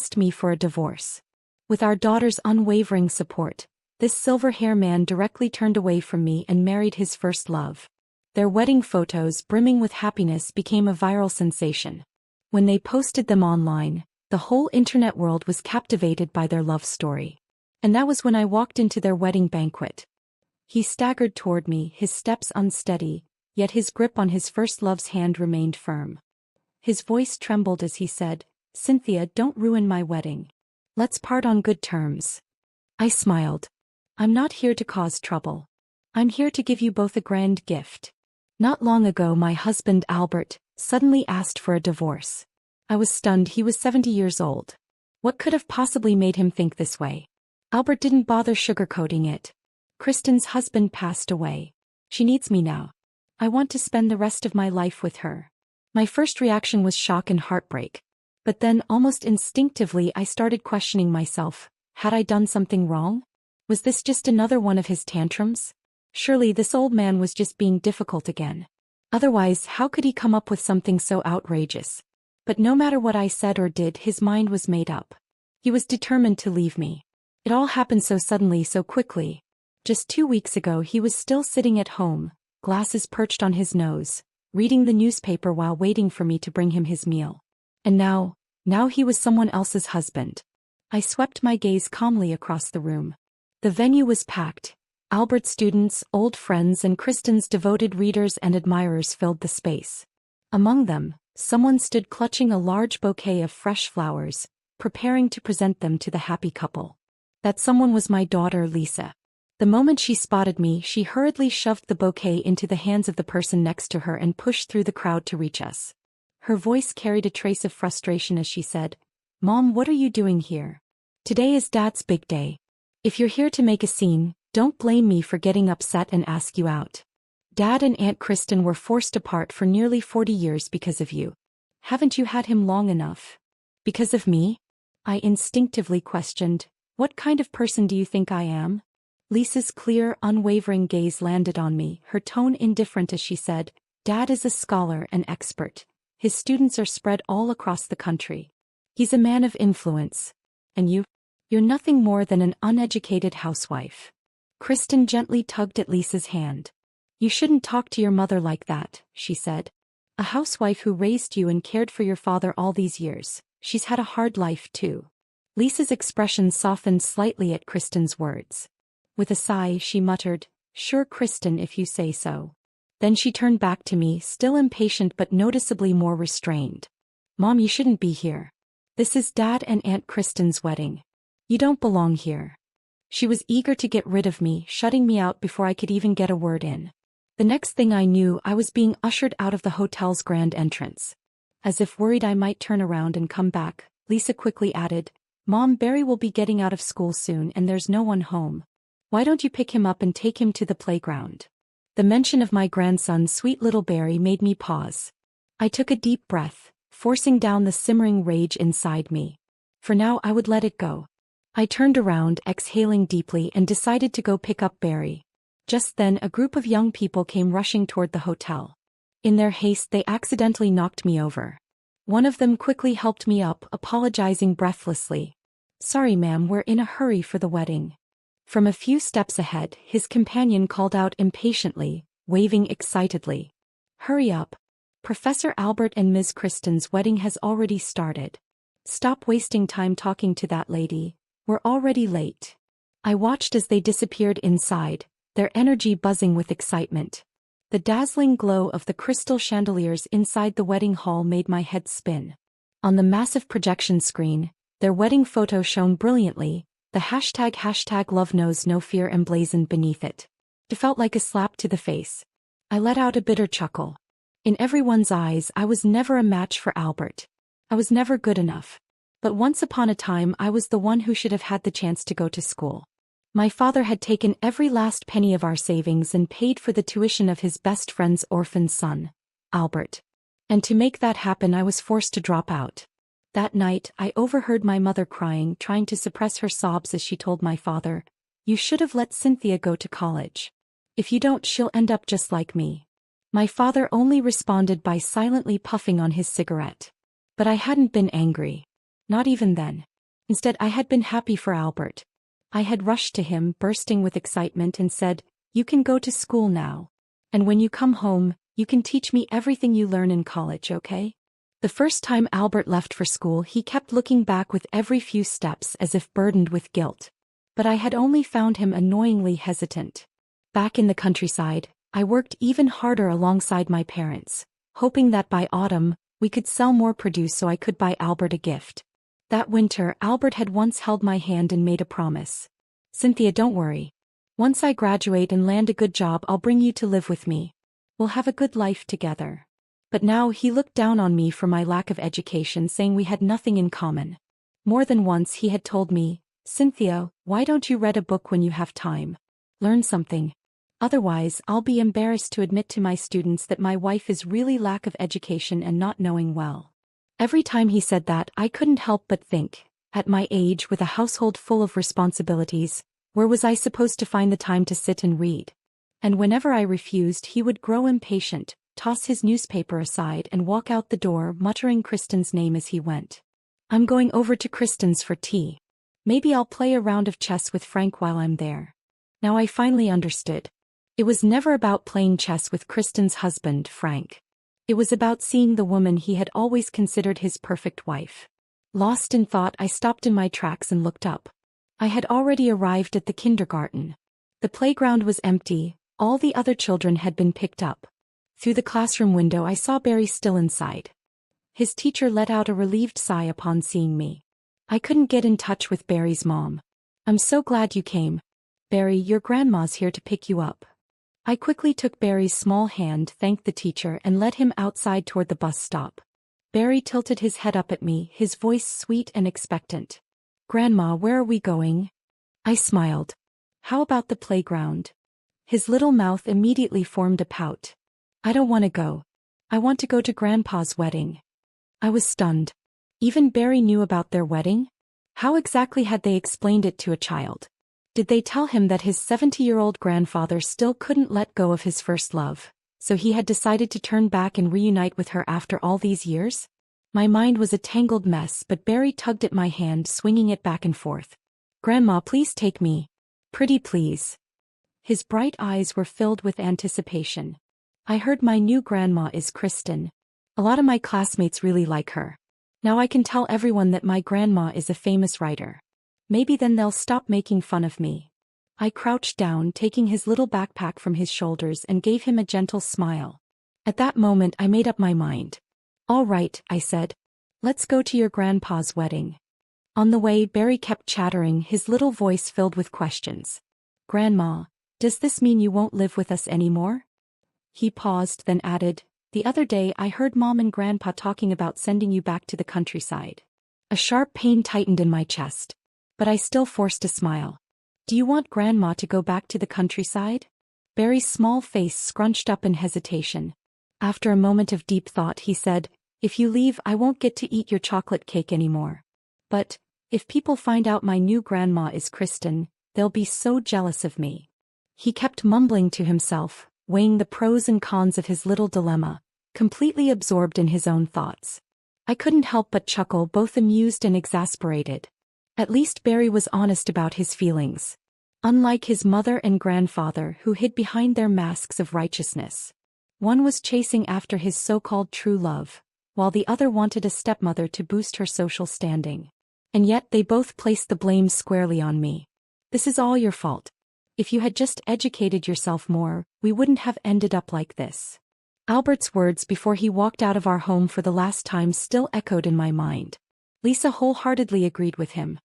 asked me for a divorce. With our daughter's unwavering support, this silver-hair man directly turned away from me and married his first love. Their wedding photos, brimming with happiness, became a viral sensation. When they posted them online, the whole internet world was captivated by their love story. And that was when I walked into their wedding banquet. He staggered toward me, his steps unsteady, yet his grip on his first love's hand remained firm. His voice trembled as he said, "Cynthia, don't ruin my wedding. Let's part on good terms." I smiled. "I'm not here to cause trouble. I'm here to give you both a grand gift." Not long ago, my husband Albert suddenly asked for a divorce. I was stunned. He was 70 years old. What could have possibly made him think this way? Albert didn't bother sugarcoating it. "Kristen's husband passed away. She needs me now. I want to spend the rest of my life with her." My first reaction was shock and heartbreak. But then, almost instinctively, I started questioning myself. Had I done something wrong? Was this just another one of his tantrums? Surely this old man was just being difficult again. Otherwise, how could he come up with something so outrageous? But no matter what I said or did, his mind was made up. He was determined to leave me. It all happened so suddenly, so quickly. Just 2 weeks ago, he was still sitting at home, glasses perched on his nose, reading the newspaper while waiting for me to bring him his meal. And now he was someone else's husband. I swept my gaze calmly across the room. The venue was packed. Albert's students, old friends, and Kristen's devoted readers and admirers filled the space. Among them, someone stood clutching a large bouquet of fresh flowers, preparing to present them to the happy couple. That someone was my daughter, Lisa. The moment she spotted me, she hurriedly shoved the bouquet into the hands of the person next to her and pushed through the crowd to reach us. Her voice carried a trace of frustration as she said, "Mom, what are you doing here? Today is Dad's big day. If you're here to make a scene, don't blame me for getting upset and ask you out. Dad and Aunt Kristen were forced apart for nearly 40 years because of you. Haven't you had him long enough?" "Because of me?" I instinctively questioned. "What kind of person do you think I am?" Lisa's clear, unwavering gaze landed on me, her tone indifferent as she said, "Dad is a scholar and expert. His students are spread all across the country. He's a man of influence. And you're nothing more than an uneducated housewife." Kristen gently tugged at Lisa's hand. "You shouldn't talk to your mother like that," she said. "A housewife who raised you and cared for your father all these years. She's had a hard life too." Lisa's expression softened slightly at Kristen's words. With a sigh, she muttered, "Sure, Kristen, if you say so." Then she turned back to me, still impatient but noticeably more restrained. "Mom, you shouldn't be here. This is Dad and Aunt Kristen's wedding. You don't belong here." She was eager to get rid of me, shutting me out before I could even get a word in. The next thing I knew, I was being ushered out of the hotel's grand entrance. As if worried I might turn around and come back, Lisa quickly added, "Mom, Barry will be getting out of school soon and there's no one home. Why don't you pick him up and take him to the playground?" The mention of my grandson, sweet little Barry, made me pause. I took a deep breath, forcing down the simmering rage inside me. For now, I would let it go. I turned around, exhaling deeply, and decided to go pick up Barry. Just then, a group of young people came rushing toward the hotel. In their haste, they accidentally knocked me over. One of them quickly helped me up, apologizing breathlessly. "Sorry, ma'am, we're in a hurry for the wedding." From a few steps ahead, his companion called out impatiently, waving excitedly. "Hurry up. Professor Albert and Ms. Kristen's wedding has already started. Stop wasting time talking to that lady. We're already late." I watched as they disappeared inside, their energy buzzing with excitement. The dazzling glow of the crystal chandeliers inside the wedding hall made my head spin. On the massive projection screen, their wedding photo shone brilliantly, the hashtag love knows no fear emblazoned beneath it. It felt like a slap to the face. I let out a bitter chuckle. In everyone's eyes, I was never a match for Albert. I was never good enough. But once upon a time, I was the one who should have had the chance to go to school. My father had taken every last penny of our savings and paid for the tuition of his best friend's orphan son, Albert. And to make that happen, I was forced to drop out. That night, I overheard my mother crying, trying to suppress her sobs as she told my father, "You should have let Cynthia go to college. If you don't, she'll end up just like me." My father only responded by silently puffing on his cigarette. But I hadn't been angry. Not even then. Instead, I had been happy for Albert. I had rushed to him, bursting with excitement, and said, "You can go to school now. And when you come home, you can teach me everything you learn in college, okay?" The first time Albert left for school, he kept looking back with every few steps as if burdened with guilt. But I had only found him annoyingly hesitant. Back in the countryside, I worked even harder alongside my parents, hoping that by autumn, we could sell more produce so I could buy Albert a gift. That winter, Albert had once held my hand and made a promise. "Cynthia, don't worry. Once I graduate and land a good job, I'll bring you to live with me. We'll have a good life together." But now he looked down on me for my lack of education, saying we had nothing in common. More than once he had told me, "Cynthia, why don't you read a book when you have time? Learn something. Otherwise, I'll be embarrassed to admit to my students that my wife is really lack of education and not knowing well." Every time he said that, I couldn't help but think, at my age with a household full of responsibilities, where was I supposed to find the time to sit and read? And whenever I refused, he would grow impatient, toss his newspaper aside and walk out the door, muttering Kristen's name as he went. "I'm going over to Kristen's for tea. Maybe I'll play a round of chess with Frank while I'm there." Now I finally understood. It was never about playing chess with Kristen's husband, Frank. It was about seeing the woman he had always considered his perfect wife. Lost in thought, I stopped in my tracks and looked up. I had already arrived at the kindergarten. The playground was empty, all the other children had been picked up. Through the classroom window I saw Barry still inside. His teacher let out a relieved sigh upon seeing me. I couldn't get in touch with Barry's mom. "I'm so glad you came. Barry, your grandma's here to pick you up." I quickly took Barry's small hand, thanked the teacher, and led him outside toward the bus stop. Barry tilted his head up at me, his voice sweet and expectant. "Grandma, where are we going?" I smiled. "How about the playground?" His little mouth immediately formed a pout. "I don't want to go. I want to go to Grandpa's wedding." I was stunned. Even Barry knew about their wedding? How exactly had they explained it to a child? Did they tell him that his 70-year-old grandfather still couldn't let go of his first love, so he had decided to turn back and reunite with her after all these years? My mind was a tangled mess, but Barry tugged at my hand, swinging it back and forth. "Grandma, please take me. Pretty please." His bright eyes were filled with anticipation. "I heard my new grandma is Kristen. A lot of my classmates really like her. Now I can tell everyone that my grandma is a famous writer. Maybe then they'll stop making fun of me." I crouched down, taking his little backpack from his shoulders, and gave him a gentle smile. At that moment I made up my mind. "All right," I said. "Let's go to your grandpa's wedding." On the way, Barry kept chattering, his little voice filled with questions. "Grandma, does this mean you won't live with us anymore?" He paused, then added, "The other day I heard Mom and Grandpa talking about sending you back to the countryside." A sharp pain tightened in my chest. But I still forced a smile. "Do you want Grandma to go back to the countryside?" Barry's small face scrunched up in hesitation. After a moment of deep thought, he said, "If you leave, I won't get to eat your chocolate cake anymore. But, if people find out my new grandma is Kristen, they'll be so jealous of me." He kept mumbling to himself, weighing the pros and cons of his little dilemma, completely absorbed in his own thoughts. I couldn't help but chuckle, both amused and exasperated. At least Barry was honest about his feelings. Unlike his mother and grandfather, who hid behind their masks of righteousness. One was chasing after his so-called true love, while the other wanted a stepmother to boost her social standing. And yet they both placed the blame squarely on me. "This is all your fault. If you had just educated yourself more, we wouldn't have ended up like this." Albert's words before he walked out of our home for the last time still echoed in my mind. Lisa wholeheartedly agreed with him.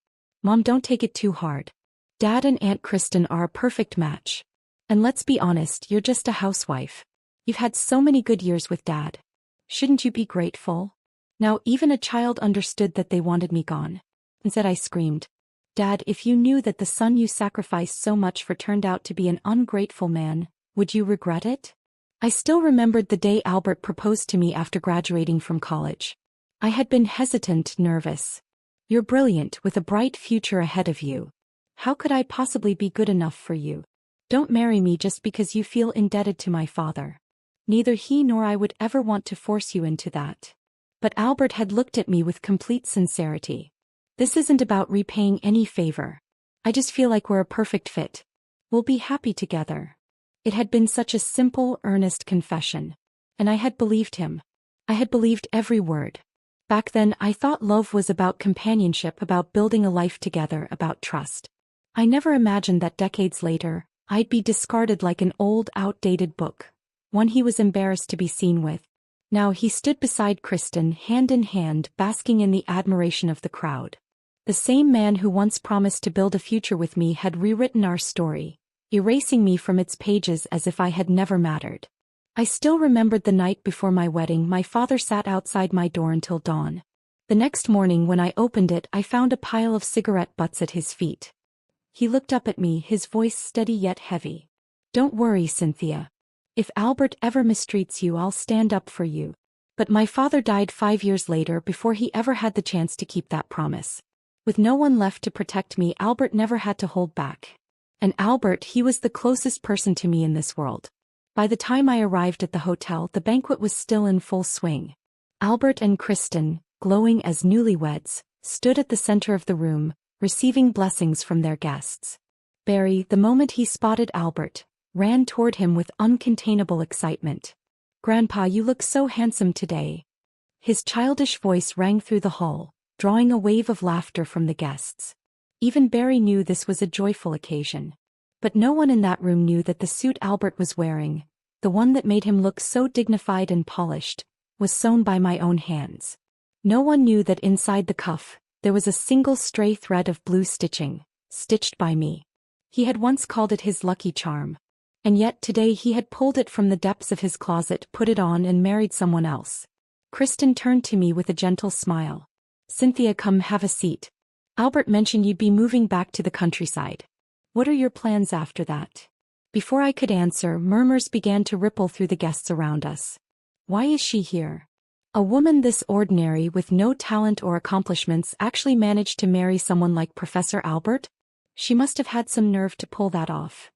"Mom, don't take it too hard. Dad and Aunt Kristen are a perfect match. And let's be honest, you're just a housewife. You've had so many good years with Dad. Shouldn't you be grateful?" Now even a child understood that they wanted me gone. Instead I screamed, "Dad, if you knew that the son you sacrificed so much for turned out to be an ungrateful man, would you regret it?" I still remembered the day Albert proposed to me after graduating from college. I had been hesitant, nervous. "You're brilliant, with a bright future ahead of you. How could I possibly be good enough for you? Don't marry me just because you feel indebted to my father. Neither he nor I would ever want to force you into that." But Albert had looked at me with complete sincerity. This isn't about repaying any favor. I just feel like we're a perfect fit. We'll be happy together." It had been such a simple, earnest confession. And I had believed him. I had believed every word. Back then, I thought love was about companionship, about building a life together, about trust. I never imagined that decades later, I'd be discarded like an old, outdated book, one he was embarrassed to be seen with. Now he stood beside Kristen, hand in hand, basking in the admiration of the crowd. The same man who once promised to build a future with me had rewritten our story, erasing me from its pages as if I had never mattered. I still remembered the night before my wedding. My father sat outside my door until dawn. The next morning when I opened it, I found a pile of cigarette butts at his feet. He looked up at me, his voice steady yet heavy. "Don't worry, Cynthia. If Albert ever mistreats you, I'll stand up for you." But my father died 5 years later before he ever had the chance to keep that promise. With no one left to protect me, Albert never had to hold back. And Albert, he was the closest person to me in this world. By the time I arrived at the hotel, the banquet was still in full swing. Albert and Kristen, glowing as newlyweds, stood at the center of the room, receiving blessings from their guests. Barry, the moment he spotted Albert, ran toward him with uncontainable excitement. "Grandpa, you look so handsome today." His childish voice rang through the hall, drawing a wave of laughter from the guests. Even Barry knew this was a joyful occasion. But no one in that room knew that the suit Albert was wearing, the one that made him look so dignified and polished, was sewn by my own hands. No one knew that inside the cuff, there was a single stray thread of blue stitching, stitched by me. He had once called it his lucky charm. And yet today he had pulled it from the depths of his closet, put it on, and married someone else. Kristen turned to me with a gentle smile. "Cynthia, come have a seat. Albert mentioned you'd be moving back to the countryside. What are your plans after that?" Before I could answer, murmurs began to ripple through the guests around us. Why is she here? A woman this ordinary, with no talent or accomplishments, actually managed to marry someone like Professor Albert? She must have had some nerve to pull that off.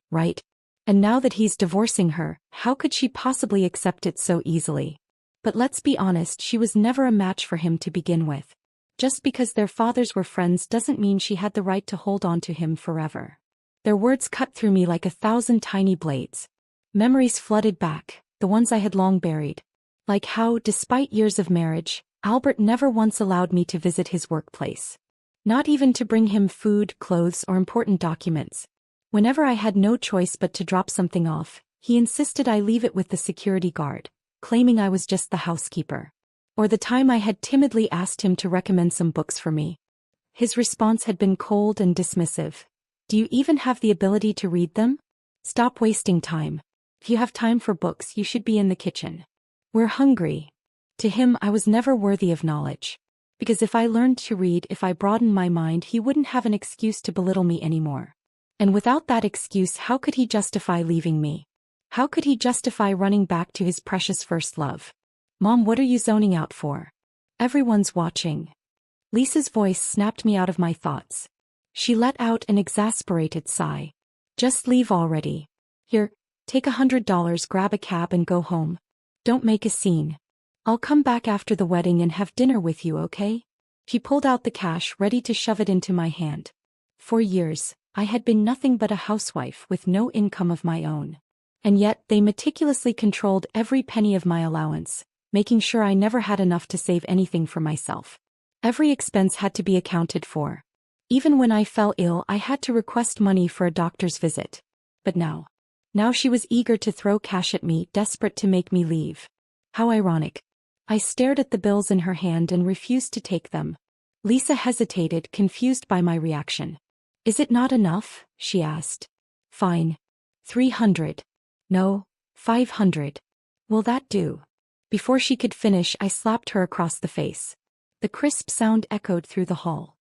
Right? And now that he's divorcing her, how could she possibly accept it so easily? But let's be honest, she was never a match for him to begin with. Just because their fathers were friends doesn't mean she had the right to hold on to him forever. Their words cut through me like 1,000 tiny blades. Memories flooded back, the ones I had long buried. Like how, despite years of marriage, Albert never once allowed me to visit his workplace. Not even to bring him food, clothes, or important documents. Whenever I had no choice but to drop something off, he insisted I leave it with the security guard, claiming I was just the housekeeper. Or the time I had timidly asked him to recommend some books for me. His response had been cold and dismissive. "Do you even have the ability to read them? Stop wasting time. If you have time for books, you should be in the kitchen. We're hungry." To him, I was never worthy of knowledge. Because if I learned to read, if I broadened my mind, he wouldn't have an excuse to belittle me anymore. And without that excuse, how could he justify leaving me? How could he justify running back to his precious first love? "Mom, what are you zoning out for? Everyone's watching." Lisa's voice snapped me out of my thoughts. She let out an exasperated sigh. "Just leave already. Here, take $100, grab a cab and go home. Don't make a scene. I'll come back after the wedding and have dinner with you, okay?" She pulled out the cash, ready to shove it into my hand. For years, I had been nothing but a housewife with no income of my own. And yet, they meticulously controlled every penny of my allowance, making sure I never had enough to save anything for myself. Every expense had to be accounted for. Even when I fell ill, I had to request money for a doctor's visit. But now she was eager to throw cash at me, desperate to make me leave. How ironic. I stared at the bills in her hand and refused to take them. Lisa hesitated, confused by my reaction. "Is it not enough?" she asked. "Fine. 300. No, 500. Will that do?" Before she could finish, I slapped her across the face. The crisp sound echoed through the hall.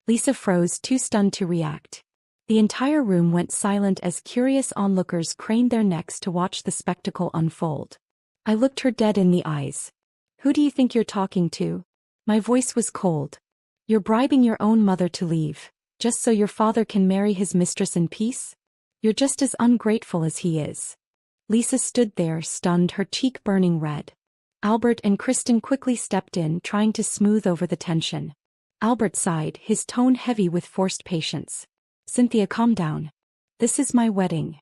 Lisa froze, too stunned to react. The entire room went silent as curious onlookers craned their necks to watch the spectacle unfold. I looked her dead in the eyes. "Who do you think you're talking to?" My voice was cold. "You're bribing your own mother to leave, just so your father can marry his mistress in peace? You're just as ungrateful as he is." Lisa stood there, stunned, her cheek burning red. Albert and Kristen quickly stepped in, trying to smooth over the tension. Albert sighed, his tone heavy with forced patience. Cynthia, calm down. This is my wedding.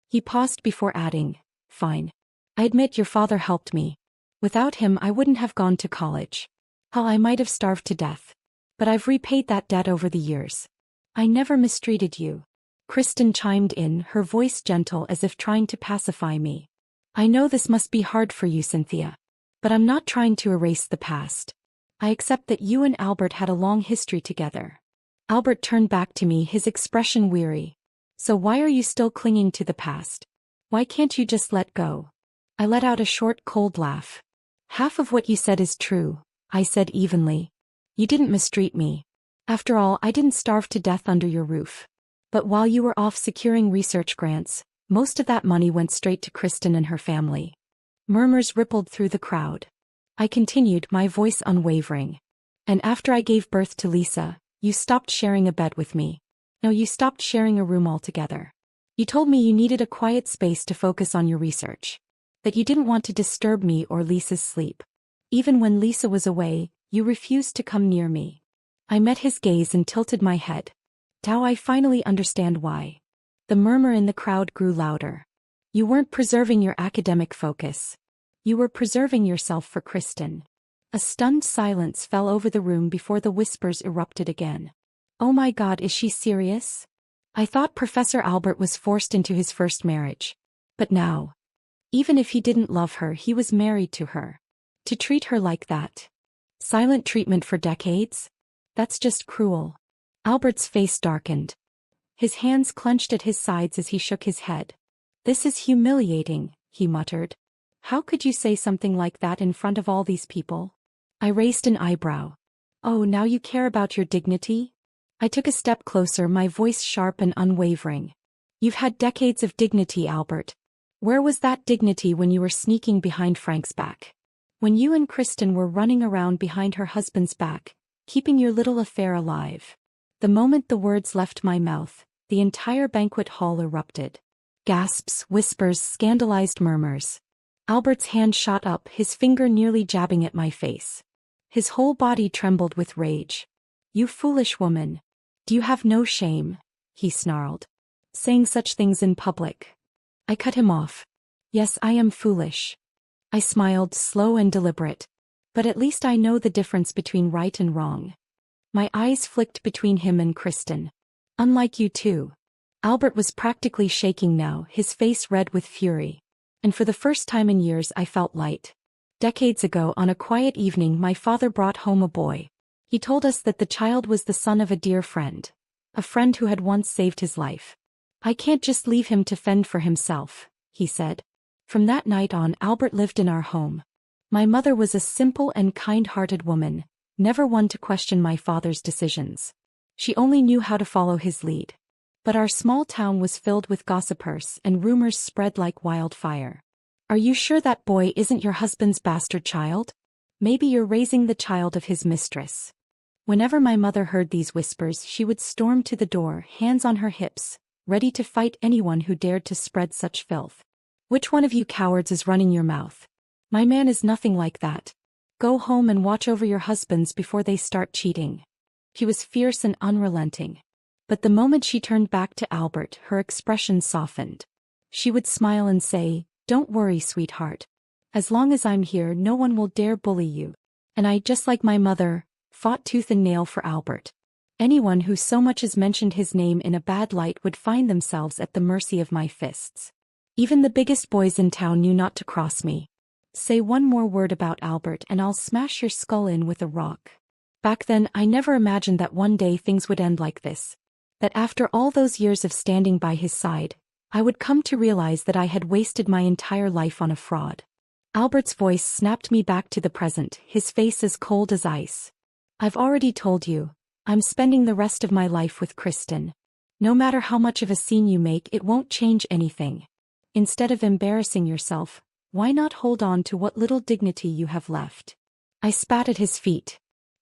He paused before adding, fine. I admit your father helped me. Without him I wouldn't have gone to college. Hell, I might have starved to death. But I've repaid that debt over the years. I never mistreated you. Kristen chimed in, her voice gentle as if trying to pacify me. I know this must be hard for you, Cynthia. But I'm not trying to erase the past. I accept that you and Albert had a long history together. Albert turned back to me, his expression weary. So why are you still clinging to the past? Why can't you just let go? I let out a short, cold laugh. Half of what you said is true, I said evenly. You didn't mistreat me. After all, I didn't starve to death under your roof. But while you were off securing research grants, most of that money went straight to Kristen and her family. Murmurs rippled through the crowd. I continued, my voice unwavering. And after I gave birth to Lisa, you stopped sharing a bed with me. No, you stopped sharing a room altogether. You told me you needed a quiet space to focus on your research. That you didn't want to disturb me or Lisa's sleep. Even when Lisa was away, you refused to come near me. I met his gaze and tilted my head. Now I finally understand why. The murmur in the crowd grew louder. You weren't preserving your academic focus. You were preserving yourself for Kristen. A stunned silence fell over the room before the whispers erupted again. Oh my God, is she serious? I thought Professor Albert was forced into his first marriage. But now, even if he didn't love her, he was married to her. To treat her like that. Silent treatment for decades? That's just cruel. Albert's face darkened. His hands clenched at his sides as he shook his head. This is humiliating, he muttered. How could you say something like that in front of all these people? I raised an eyebrow. Oh, now you care about your dignity? I took a step closer, my voice sharp and unwavering. You've had decades of dignity, Albert. Where was that dignity when you were sneaking behind Frank's back? When you and Kristen were running around behind her husband's back, keeping your little affair alive? The moment the words left my mouth, the entire banquet hall erupted. Gasps, whispers, scandalized murmurs. Albert's hand shot up, his finger nearly jabbing at my face. His whole body trembled with rage. You foolish woman. Do you have no shame? He snarled. Saying such things in public. I cut him off. Yes, I am foolish. I smiled, slow and deliberate. But at least I know the difference between right and wrong. My eyes flicked between him and Kristen. Unlike you two. Albert was practically shaking now, his face red with fury. And for the first time in years I felt light. Decades ago, on a quiet evening, my father brought home a boy. He told us that the child was the son of a dear friend. A friend who had once saved his life. I can't just leave him to fend for himself, he said. From that night on, Albert lived in our home. My mother was a simple and kind-hearted woman, never one to question my father's decisions. She only knew how to follow his lead. But our small town was filled with gossipers and rumors spread like wildfire. Are you sure that boy isn't your husband's bastard child? Maybe you're raising the child of his mistress. Whenever my mother heard these whispers, she would storm to the door, hands on her hips, ready to fight anyone who dared to spread such filth. Which one of you cowards is running your mouth? My man is nothing like that. Go home and watch over your husbands before they start cheating. She was fierce and unrelenting. But the moment she turned back to Albert, her expression softened. She would smile and say, "Don't worry, sweetheart. As long as I'm here, no one will dare bully you." And I, just like my mother, fought tooth and nail for Albert. Anyone who so much as mentioned his name in a bad light would find themselves at the mercy of my fists. Even the biggest boys in town knew not to cross me. Say one more word about Albert and I'll smash your skull in with a rock. Back then, I never imagined that one day things would end like this. That after all those years of standing by his side, I would come to realize that I had wasted my entire life on a fraud. Albert's voice snapped me back to the present, his face as cold as ice. I've already told you, I'm spending the rest of my life with Kristen. No matter how much of a scene you make, it won't change anything. Instead of embarrassing yourself, why not hold on to what little dignity you have left? I spat at his feet.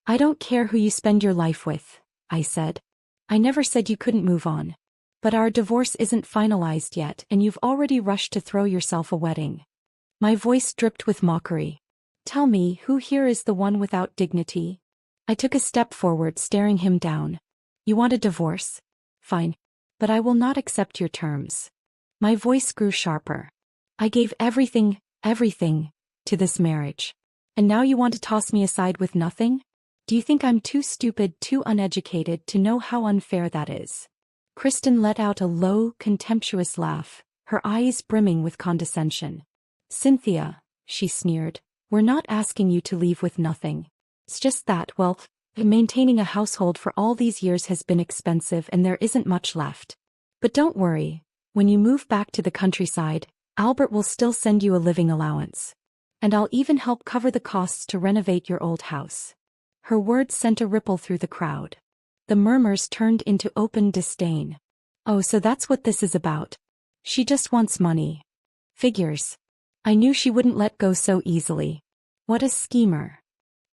I don't care who you spend your life with, I said. I never said you couldn't move on. But our divorce isn't finalized yet and you've already rushed to throw yourself a wedding. My voice dripped with mockery. Tell me, who here is the one without dignity? I took a step forward, staring him down. You want a divorce? Fine. But I will not accept your terms. My voice grew sharper. I gave everything, to this marriage. And now you want to toss me aside with nothing? Do you think I'm too stupid, too uneducated to know how unfair that is? Kristen let out a low, contemptuous laugh, her eyes brimming with condescension. Cynthia, she sneered, we're not asking you to leave with nothing. It's just that, well, maintaining a household for all these years has been expensive and there isn't much left. But don't worry, when you move back to the countryside, Albert will still send you a living allowance. And I'll even help cover the costs to renovate your old house. Her words sent a ripple through the crowd. The murmurs turned into open disdain. Oh, so that's what this is about. She just wants money. Figures. I knew she wouldn't let go so easily. What a schemer.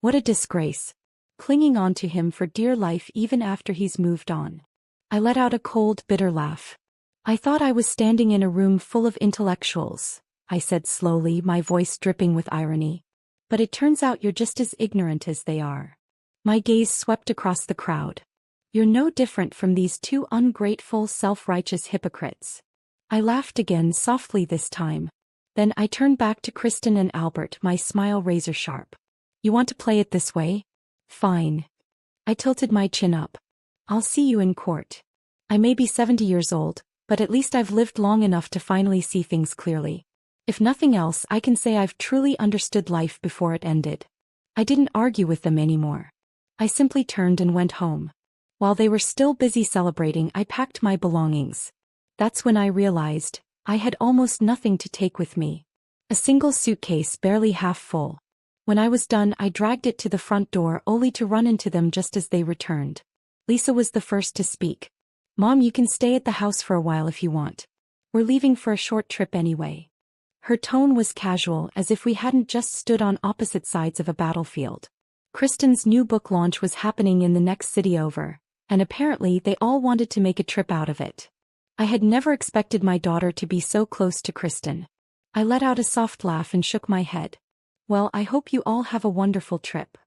What a disgrace. Clinging on to him for dear life even after he's moved on. I let out a cold, bitter laugh. I thought I was standing in a room full of intellectuals, I said slowly, my voice dripping with irony. But it turns out you're just as ignorant as they are. My gaze swept across the crowd. You're no different from these two ungrateful, self-righteous hypocrites. I laughed again, softly this time. Then I turned back to Kristen and Albert, my smile razor sharp. You want to play it this way? Fine. I tilted my chin up. I'll see you in court. I may be 70 years old, but at least I've lived long enough to finally see things clearly. If nothing else, I can say I've truly understood life before it ended. I didn't argue with them anymore. I simply turned and went home. While they were still busy celebrating, I packed my belongings. That's when I realized I had almost nothing to take with me. A single suitcase barely half full. When I was done, I dragged it to the front door only to run into them just as they returned. Lisa was the first to speak. Mom, you can stay at the house for a while if you want. We're leaving for a short trip anyway. Her tone was casual, as if we hadn't just stood on opposite sides of a battlefield. Kristen's new book launch was happening in the next city over, and apparently they all wanted to make a trip out of it. I had never expected my daughter to be so close to Kristen. I let out a soft laugh and shook my head. Well, I hope you all have a wonderful trip.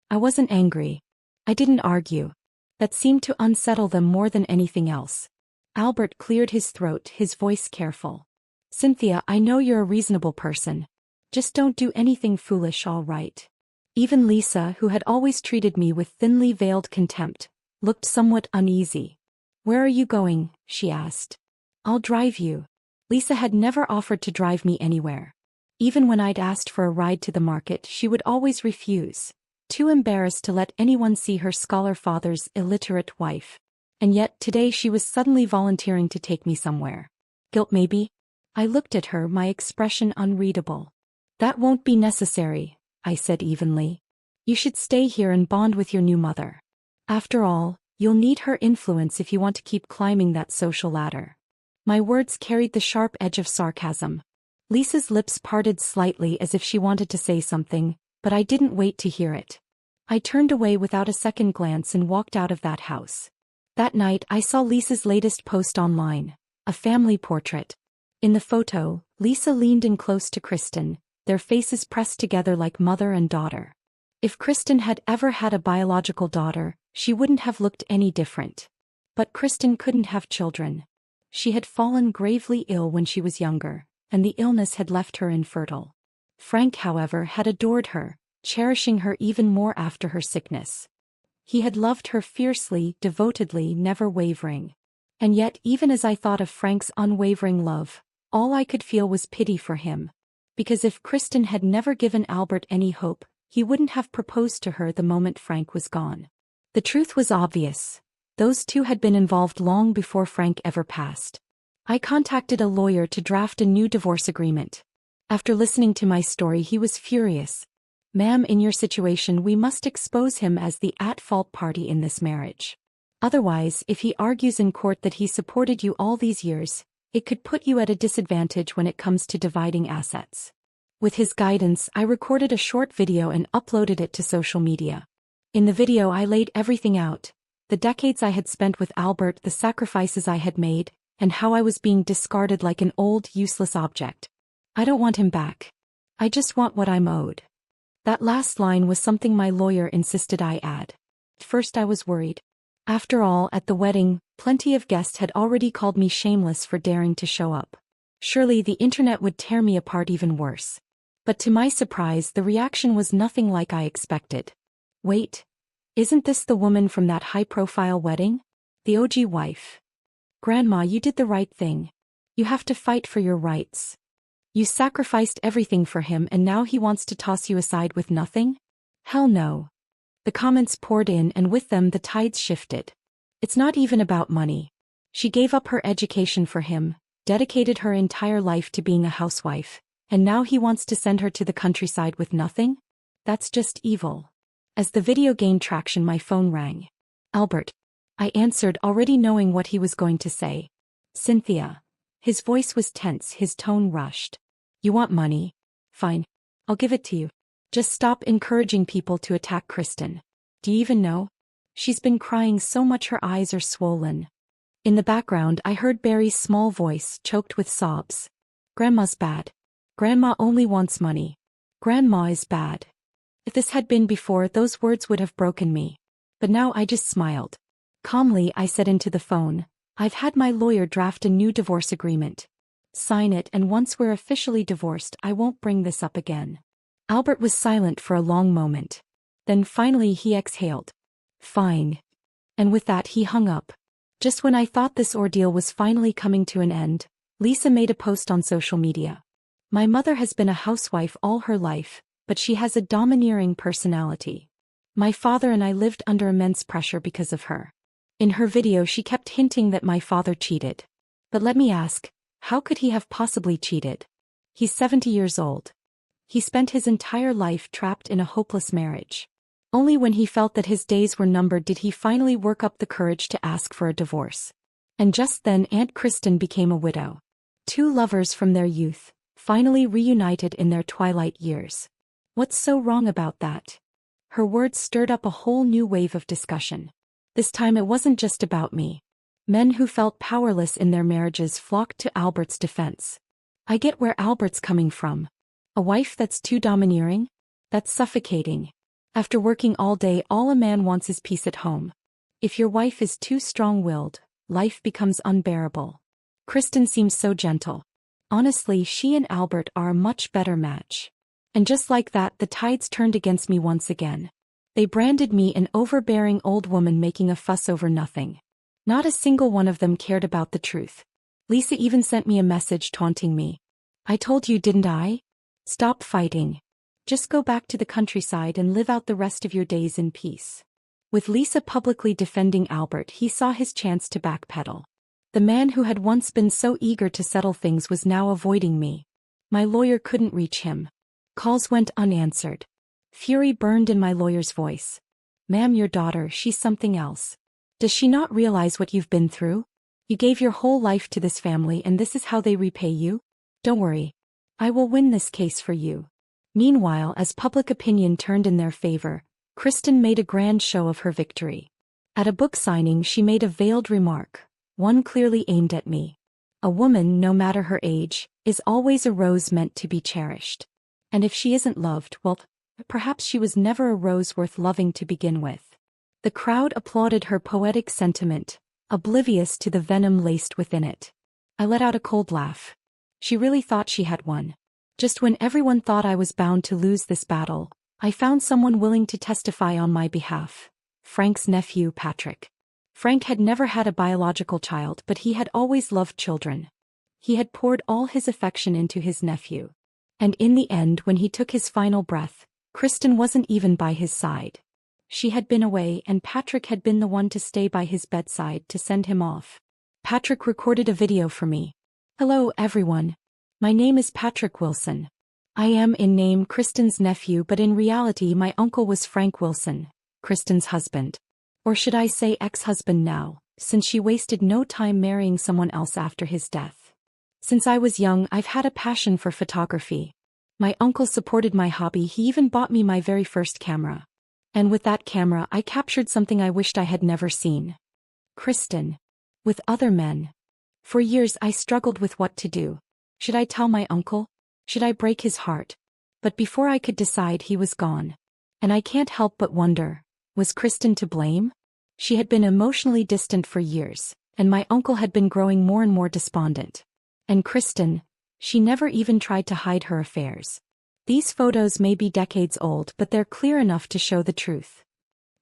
I wasn't angry. I didn't argue. That seemed to unsettle them more than anything else. Albert cleared his throat, his voice careful. Cynthia, I know you're a reasonable person. Just don't do anything foolish, all right? Even Lisa, who had always treated me with thinly veiled contempt, looked somewhat uneasy. Where are you going? She asked. I'll drive you. Lisa had never offered to drive me anywhere. Even when I'd asked for a ride to the market, she would always refuse, too embarrassed to let anyone see her scholar father's illiterate wife. And yet today she was suddenly volunteering to take me somewhere. Guilt maybe? I looked at her, my expression unreadable. That won't be necessary, I said evenly. You should stay here and bond with your new mother. After all, you'll need her influence if you want to keep climbing that social ladder. My words carried the sharp edge of sarcasm. Lisa's lips parted slightly as if she wanted to say something, but I didn't wait to hear it. I turned away without a second glance and walked out of that house. That night I saw Lisa's latest post online, a family portrait. In the photo, Lisa leaned in close to Kristen, their faces pressed together like mother and daughter. If Kristen had ever had a biological daughter, she wouldn't have looked any different. But Kristen couldn't have children. She had fallen gravely ill when she was younger, and the illness had left her infertile. Frank, however, had adored her, cherishing her even more after her sickness. He had loved her fiercely, devotedly, never wavering. And yet, even as I thought of Frank's unwavering love, all I could feel was pity for him. Because if Kristen had never given Albert any hope, he wouldn't have proposed to her the moment Frank was gone. The truth was obvious. Those two had been involved long before Frank ever passed. I contacted a lawyer to draft a new divorce agreement. After listening to my story, he was furious. Ma'am, in your situation, we must expose him as the at-fault party in this marriage. Otherwise, if he argues in court that he supported you all these years, it could put you at a disadvantage when it comes to dividing assets. With his guidance, I recorded a short video and uploaded it to social media. In the video I laid everything out, the decades I had spent with Albert, the sacrifices I had made, and how I was being discarded like an old, useless object. I don't want him back. I just want what I'm owed. That last line was something my lawyer insisted I add. At first I was worried. After all, at the wedding, plenty of guests had already called me shameless for daring to show up. Surely the internet would tear me apart even worse. But to my surprise, the reaction was nothing like I expected. Wait, isn't this the woman from that high-profile wedding? The OG wife. Grandma, you did the right thing. You have to fight for your rights. You sacrificed everything for him and now he wants to toss you aside with nothing? Hell no. The comments poured in and with them the tides shifted. It's not even about money. She gave up her education for him, dedicated her entire life to being a housewife, and now he wants to send her to the countryside with nothing? That's just evil. As the video gained traction, my phone rang. Albert. I answered, already knowing what he was going to say. Cynthia. His voice was tense, his tone rushed. You want money? Fine. I'll give it to you. Just stop encouraging people to attack Kristen. Do you even know? She's been crying so much her eyes are swollen. In the background I heard Barry's small voice choked with sobs. Grandma's bad. Grandma only wants money. Grandma is bad. If this had been before, those words would have broken me. But now I just smiled. Calmly I said into the phone, I've had my lawyer draft a new divorce agreement. Sign it and once we're officially divorced I won't bring this up again. Albert was silent for a long moment. Then finally he exhaled. Fine. And with that he hung up. Just when I thought this ordeal was finally coming to an end, Lisa made a post on social media. My mother has been a housewife all her life, but she has a domineering personality. My father and I lived under immense pressure because of her. In her video she kept hinting that my father cheated. But let me ask, how could he have possibly cheated? He's 70 years old. He spent his entire life trapped in a hopeless marriage. Only when he felt that his days were numbered did he finally work up the courage to ask for a divorce. And just then Aunt Kristen became a widow. Two lovers from their youth, finally reunited in their twilight years. What's so wrong about that? Her words stirred up a whole new wave of discussion. This time it wasn't just about me. Men who felt powerless in their marriages flocked to Albert's defense. I get where Albert's coming from. A wife that's too domineering? That's suffocating. After working all day, all a man wants is peace at home. If your wife is too strong-willed, life becomes unbearable. Kristen seems so gentle. Honestly, she and Albert are a much better match. And just like that, the tides turned against me once again. They branded me an overbearing old woman making a fuss over nothing. Not a single one of them cared about the truth. Lisa even sent me a message taunting me. I told you, didn't I? Stop fighting. Just go back to the countryside and live out the rest of your days in peace. With Lisa publicly defending Albert, he saw his chance to backpedal. The man who had once been so eager to settle things was now avoiding me. My lawyer couldn't reach him. Calls went unanswered. Fury burned in my lawyer's voice. Ma'am, your daughter, she's something else. Does she not realize what you've been through? You gave your whole life to this family and this is how they repay you? Don't worry. I will win this case for you. Meanwhile, as public opinion turned in their favor, Kristen made a grand show of her victory. At a book signing she made a veiled remark, one clearly aimed at me. A woman, no matter her age, is always a rose meant to be cherished. And if she isn't loved, well, perhaps she was never a rose worth loving to begin with. The crowd applauded her poetic sentiment, oblivious to the venom laced within it. I let out a cold laugh. She really thought she had won. Just when everyone thought I was bound to lose this battle, I found someone willing to testify on my behalf. Frank's nephew, Patrick. Frank had never had a biological child, but he had always loved children. He had poured all his affection into his nephew. And in the end, when he took his final breath, Kristen wasn't even by his side. She had been away and Patrick had been the one to stay by his bedside to send him off. Patrick recorded a video for me. Hello everyone. My name is Patrick Wilson. I am in name Kristen's nephew, but in reality my uncle was Frank Wilson, Kristen's husband. Or should I say ex-husband now, since she wasted no time marrying someone else after his death. Since I was young I've had a passion for photography. My uncle supported my hobby, he even bought me my very first camera. And with that camera I captured something I wished I had never seen. Kristen. With other men. For years I struggled with what to do. Should I tell my uncle? Should I break his heart? But before I could decide, he was gone. And I can't help but wonder, was Kristen to blame? She had been emotionally distant for years, and my uncle had been growing more and more despondent. And Kristen, she never even tried to hide her affairs. These photos may be decades old, but they're clear enough to show the truth.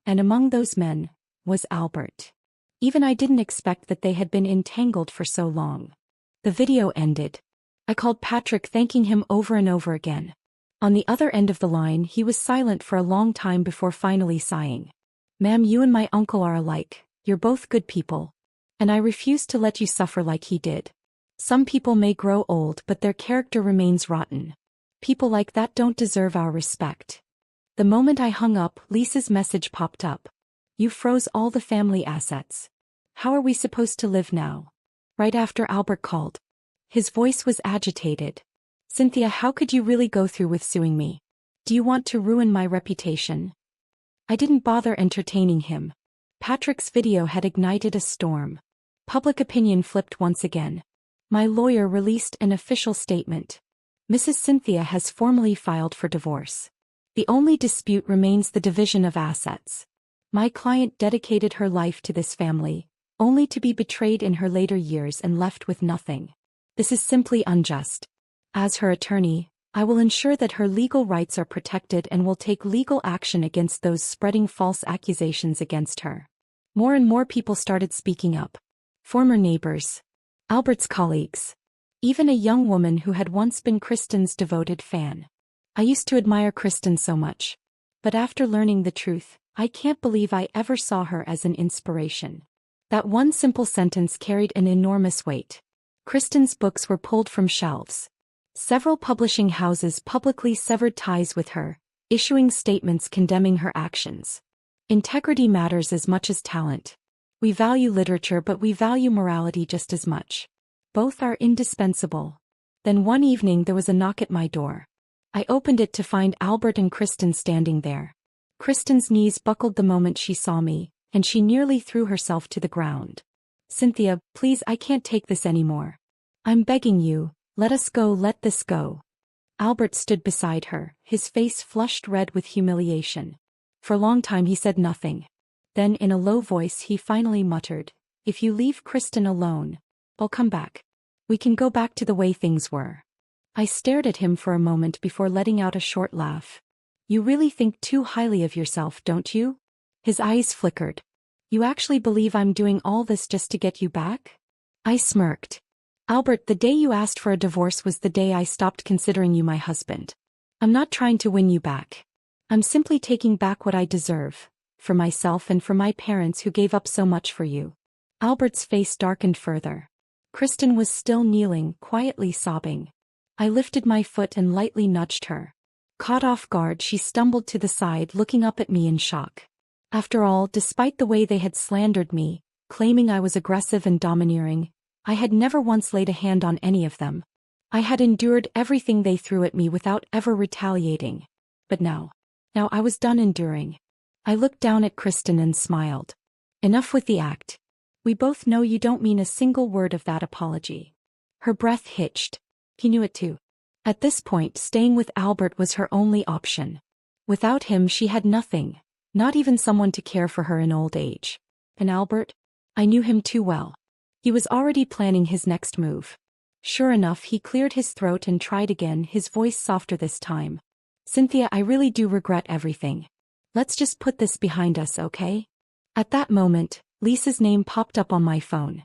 And among those men was Albert. Even I didn't expect that they had been entangled for so long. The video ended. I called Patrick, thanking him over and over again. On the other end of the line, he was silent for a long time before finally sighing. "Ma'am, you and my uncle are alike. You're both good people. And I refuse to let you suffer like he did. Some people may grow old, but their character remains rotten. People like that don't deserve our respect." The moment I hung up, Lisa's message popped up. "You froze all the family assets. How are we supposed to live now?" Right after Albert called. His voice was agitated. "Cynthia, how could you really go through with suing me? Do you want to ruin my reputation?" I didn't bother entertaining him. Patrick's video had ignited a storm. Public opinion flipped once again. My lawyer released an official statement. Mrs. Cynthia has formally filed for divorce. The only dispute remains the division of assets. My client dedicated her life to this family, only to be betrayed in her later years and left with nothing. This is simply unjust. As her attorney, I will ensure that her legal rights are protected and will take legal action against those spreading false accusations against her. More and more people started speaking up. Former neighbors, Albert's colleagues, even a young woman who had once been Kristen's devoted fan. I used to admire Kristen so much. But after learning the truth, I can't believe I ever saw her as an inspiration. That one simple sentence carried an enormous weight. Kristen's books were pulled from shelves. Several publishing houses publicly severed ties with her, issuing statements condemning her actions. Integrity matters as much as talent. We value literature, but we value morality just as much. Both are indispensable. Then one evening there was a knock at my door. I opened it to find Albert and Kristen standing there. Kristen's knees buckled the moment she saw me, and she nearly threw herself to the ground. "Cynthia, please, I can't take this anymore. I'm begging you, let us go, let this go." Albert stood beside her, his face flushed red with humiliation. For a long time he said nothing. Then in a low voice he finally muttered, "If you leave Kristen alone, I'll come back. We can go back to the way things were." I stared at him for a moment before letting out a short laugh. "You really think too highly of yourself, don't you?" His eyes flickered. "You actually believe I'm doing all this just to get you back?" I smirked. "Albert, the day you asked for a divorce was the day I stopped considering you my husband. I'm not trying to win you back. I'm simply taking back what I deserve, for myself and for my parents who gave up so much for you." Albert's face darkened further. Kristen was still kneeling, quietly sobbing. I lifted my foot and lightly nudged her. Caught off guard, she stumbled to the side, looking up at me in shock. After all, despite the way they had slandered me, claiming I was aggressive and domineering, I had never once laid a hand on any of them. I had endured everything they threw at me without ever retaliating. But now I was done enduring. I looked down at Kristen and smiled. "Enough with the act. We both know you don't mean a single word of that apology." Her breath hitched. He knew it too. At this point, staying with Albert was her only option. Without him, she had nothing, not even someone to care for her in old age. And Albert? I knew him too well. He was already planning his next move. Sure enough, he cleared his throat and tried again, his voice softer this time. "Cynthia, I really do regret everything. Let's just put this behind us, okay?" At that moment, Lisa's name popped up on my phone.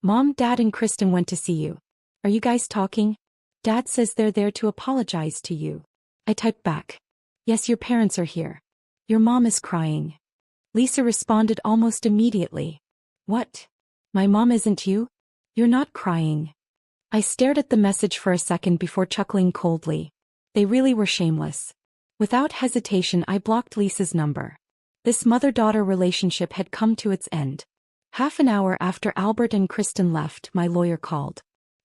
"Mom, Dad and Kristen went to see you. Are you guys talking? Dad says they're there to apologize to you." I typed back. "Yes, your parents are here. Your mom is crying." Lisa responded almost immediately. "What? My mom isn't you? You're not crying." I stared at the message for a second before chuckling coldly. They really were shameless. Without hesitation, I blocked Lisa's number. This mother-daughter relationship had come to its end. Half an hour after Albert and Kristen left, my lawyer called.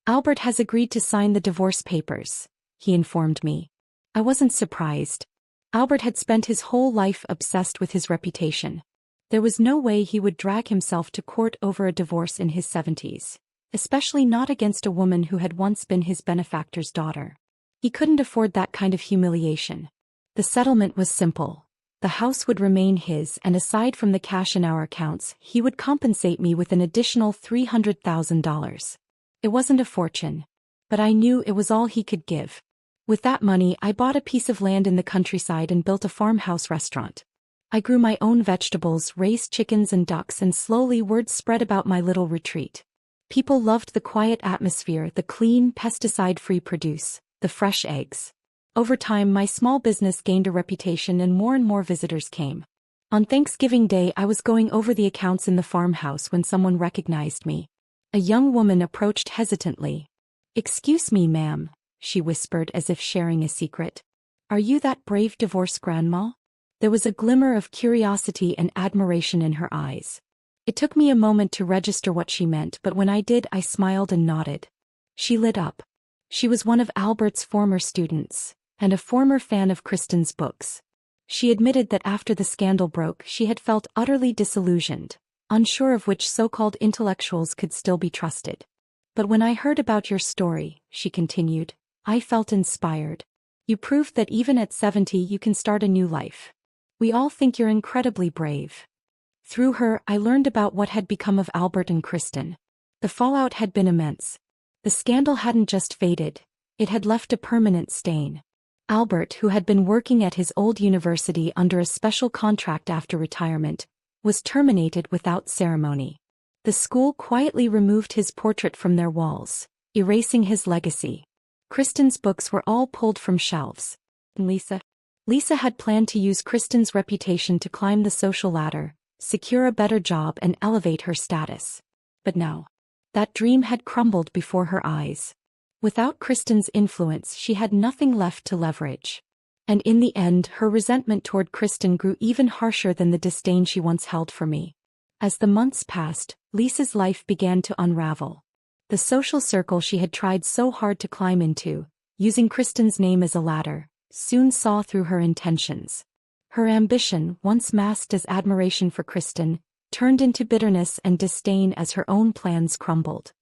"Albert has agreed to sign the divorce papers," he informed me. I wasn't surprised. Albert had spent his whole life obsessed with his reputation. There was no way he would drag himself to court over a divorce in his 70s, especially not against a woman who had once been his benefactor's daughter. He couldn't afford that kind of humiliation. The settlement was simple. The house would remain his, and aside from the cash in our accounts, he would compensate me with an additional $300,000. It wasn't a fortune, but I knew it was all he could give. With that money, I bought a piece of land in the countryside and built a farmhouse restaurant. I grew my own vegetables, raised chickens and ducks, and slowly word spread about my little retreat. People loved the quiet atmosphere, the clean, pesticide-free produce, the fresh eggs. Over time, my small business gained a reputation and more visitors came. On Thanksgiving Day, I was going over the accounts in the farmhouse when someone recognized me. A young woman approached hesitantly. "Excuse me, ma'am," she whispered as if sharing a secret. "Are you that brave divorced grandma?" There was a glimmer of curiosity and admiration in her eyes. It took me a moment to register what she meant, but when I did, I smiled and nodded. She lit up. She was one of Albert's former students, and a former fan of Kristen's books. She admitted that after the scandal broke, she had felt utterly disillusioned, unsure of which so-called intellectuals could still be trusted. "But when I heard about your story," she continued, "I felt inspired. You proved that even at 70 you can start a new life. We all think you're incredibly brave." Through her, I learned about what had become of Albert and Kristen. The fallout had been immense. The scandal hadn't just faded, it had left a permanent stain. Albert, who had been working at his old university under a special contract after retirement, was terminated without ceremony. The school quietly removed his portrait from their walls, erasing his legacy. Kristen's books were all pulled from shelves. Lisa had planned to use Kristen's reputation to climb the social ladder, secure a better job and elevate her status. But now, that dream had crumbled before her eyes. Without Kristen's influence, she had nothing left to leverage. And in the end, her resentment toward Kristen grew even harsher than the disdain she once held for me. As the months passed, Lisa's life began to unravel. The social circle she had tried so hard to climb into, using Kristen's name as a ladder, soon saw through her intentions. Her ambition, once masked as admiration for Kristen, turned into bitterness and disdain as her own plans crumbled.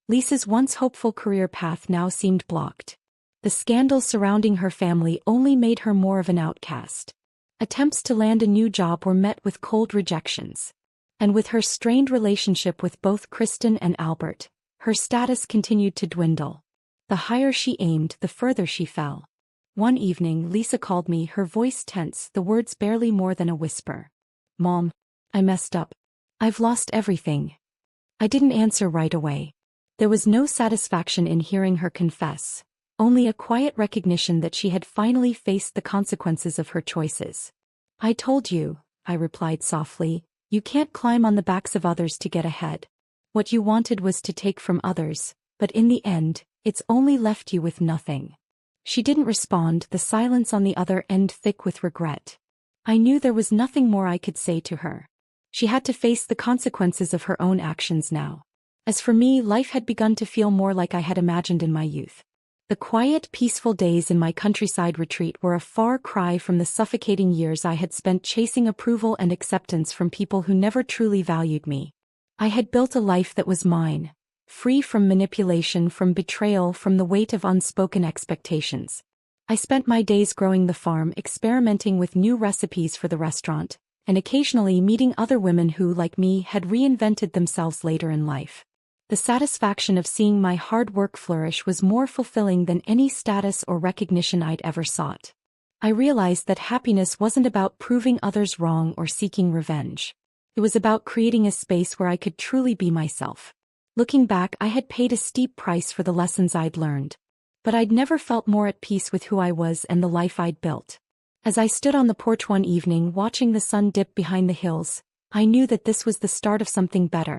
Lisa's once hopeful career path now seemed blocked. The scandals surrounding her family only made her more of an outcast. Attempts to land a new job were met with cold rejections. And with her strained relationship with both Kristen and Albert, her status continued to dwindle. The higher she aimed, the further she fell. One evening, Lisa called me, her voice tense, the words barely more than a whisper. "Mom, I messed up. I've lost everything." I didn't answer right away. There was no satisfaction in hearing her confess, only a quiet recognition that she had finally faced the consequences of her choices. "I told you," I replied softly, "you can't climb on the backs of others to get ahead. What you wanted was to take from others, but in the end, it's only left you with nothing." She didn't respond, the silence on the other end thick with regret. I knew there was nothing more I could say to her. She had to face the consequences of her own actions now. As for me, life had begun to feel more like I had imagined in my youth. The quiet, peaceful days in my countryside retreat were a far cry from the suffocating years I had spent chasing approval and acceptance from people who never truly valued me. I had built a life that was mine, free from manipulation, from betrayal, from the weight of unspoken expectations. I spent my days growing the farm, experimenting with new recipes for the restaurant, and occasionally meeting other women who, like me, had reinvented themselves later in life. The satisfaction of seeing my hard work flourish was more fulfilling than any status or recognition I'd ever sought. I realized that happiness wasn't about proving others wrong or seeking revenge. It was about creating a space where I could truly be myself. Looking back, I had paid a steep price for the lessons I'd learned. But I'd never felt more at peace with who I was and the life I'd built. As I stood on the porch one evening watching the sun dip behind the hills, I knew that this was the start of something better.